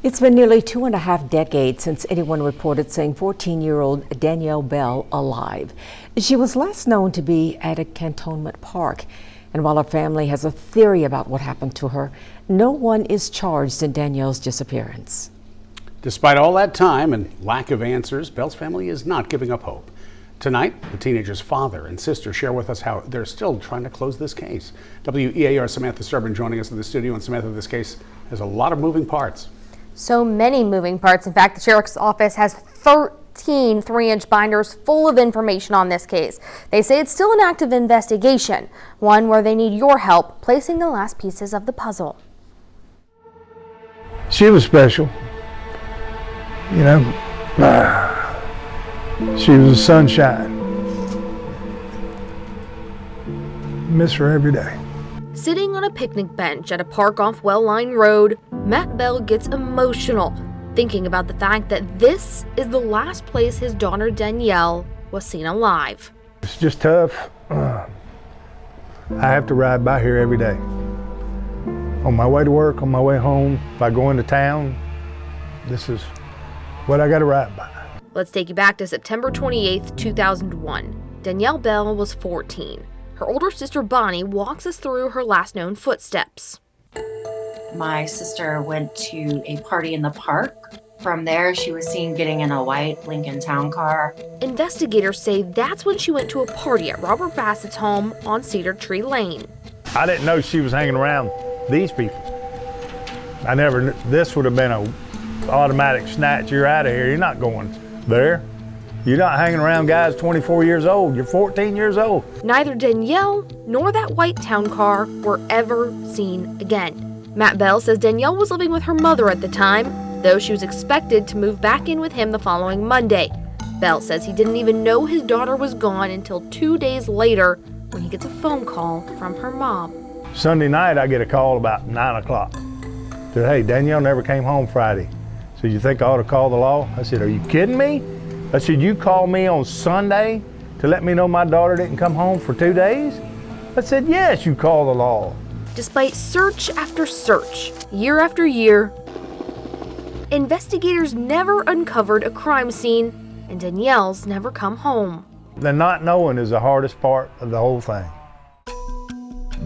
It's been nearly 2.5 decades since anyone reported seeing 14-year-old Danielle Bell alive. She was last known to be at a cantonment park. And while her family has a theory about what happened to her, no one is charged in Danielle's disappearance. Despite all that time and lack of answers, Bell's family is not giving up hope. Tonight, the teenager's father and sister share with us how they're still trying to close this case. WEAR Samantha Sturbin joining us in the studio. And Samantha, this case has a lot of moving parts. So many moving parts. In fact, the sheriff's office has 13 3-inch binders full of information on this case. They say it's still an active investigation, one where they need your help placing the last pieces of the puzzle. She was special, you know. She was a sunshine. Miss her every day. Sitting on a picnic bench at a park off Well Line Road, Matt Bell gets emotional, thinking about the fact that this is the last place his daughter Danielle was seen alive. It's just tough. I have to ride by here every day. On my way to work, on my way home, if I go into town, this is what I got to ride by. Let's take you back to September 28th, 2001. Danielle Bell was 14. Her older sister Bonnie walks us through her last known footsteps. My sister went to a party in the park. From there, she was seen getting in a white Lincoln Town car. Investigators say that's when she went to a party at Robert Bassett's home on Cedar Tree Lane. I didn't know she was hanging around these people. I never knew. This would have been a automatic snatch. You're out of here. You're not going there. You're not hanging around guys 24 years old. You're 14 years old. Neither Danielle nor that white town car were ever seen again. Matt Bell says Danielle was living with her mother at the time, though she was expected to move back in with him the following Monday. Bell says he didn't even know his daughter was gone until 2 days later when he gets a phone call from her mom. Sunday night, I get a call about 9 o'clock. Said, hey, Danielle never came home Friday. So you think I ought to call the law? I said, are you kidding me? I said, you called me on Sunday to let me know my daughter didn't come home for 2 days? I said, yes, you call the law. Despite search after search, year after year, investigators never uncovered a crime scene, and Danielle's never come home. The not knowing is the hardest part of the whole thing.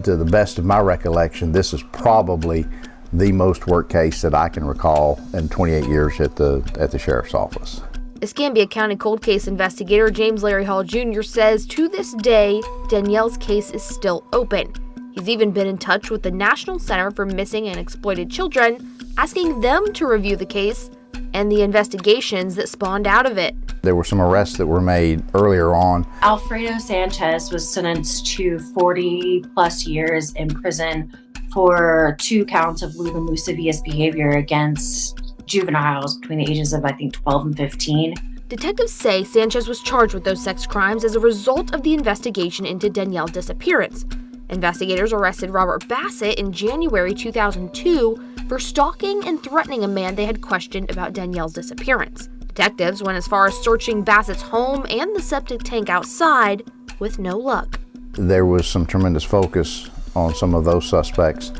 To the best of my recollection, this is probably the most work case that I can recall in 28 years at the sheriff's office. Escambia County cold case investigator James Larry Hall Jr. says to this day, Danielle's case is still open. He's even been in touch with the National Center for Missing and Exploited Children, asking them to review the case and the investigations that spawned out of it. There were some arrests that were made earlier on. Alfredo Sanchez was sentenced to 40 plus years in prison for 2 counts of lewd and lascivious behavior against juveniles between the ages of, I think, 12 and 15. Detectives say Sanchez was charged with those sex crimes as a result of the investigation into Danielle's disappearance. Investigators arrested Robert Bassett in January 2002 for stalking and threatening a man they had questioned about Danielle's disappearance. Detectives went as far as searching Bassett's home and the septic tank outside with no luck. There was some tremendous focus on some of those suspects,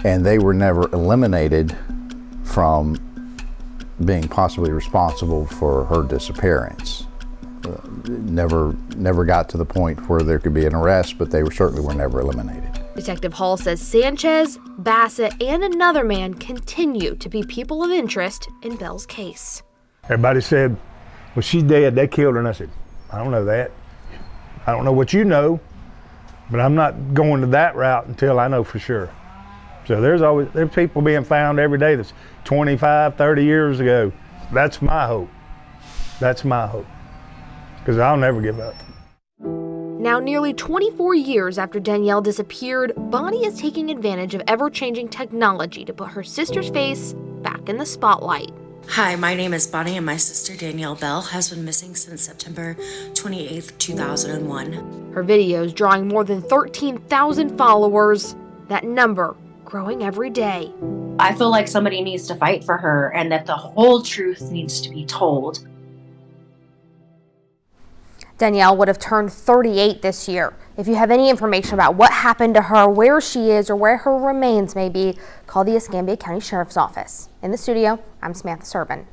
and they were never eliminated from being possibly responsible for her disappearance. Never got to the point where there could be an arrest, but they certainly were never eliminated. Detective Hall says Sanchez, Bassett, and another man continue to be people of interest in Bell's case. Everybody said, well, she's dead, they killed her, and I said, I don't know that. I don't know what you know, but I'm not going to that route until I know for sure. So there's people being found every day that's 25, 30 years ago. That's my hope. That's my hope. Because I'll never give up. Now, nearly 24 years after Danielle disappeared, Bonnie is taking advantage of ever-changing technology to put her sister's face back in the spotlight. Hi, my name is Bonnie, and my sister Danielle Bell has been missing since September 28th, 2001. Her videos drawing more than 13,000 followers, that number growing every day. I feel like somebody needs to fight for her and that the whole truth needs to be told. Danielle would have turned 38 this year. If you have any information about what happened to her, where she is, or where her remains may be, call the Escambia County Sheriff's Office. In the studio, I'm Samantha Servin.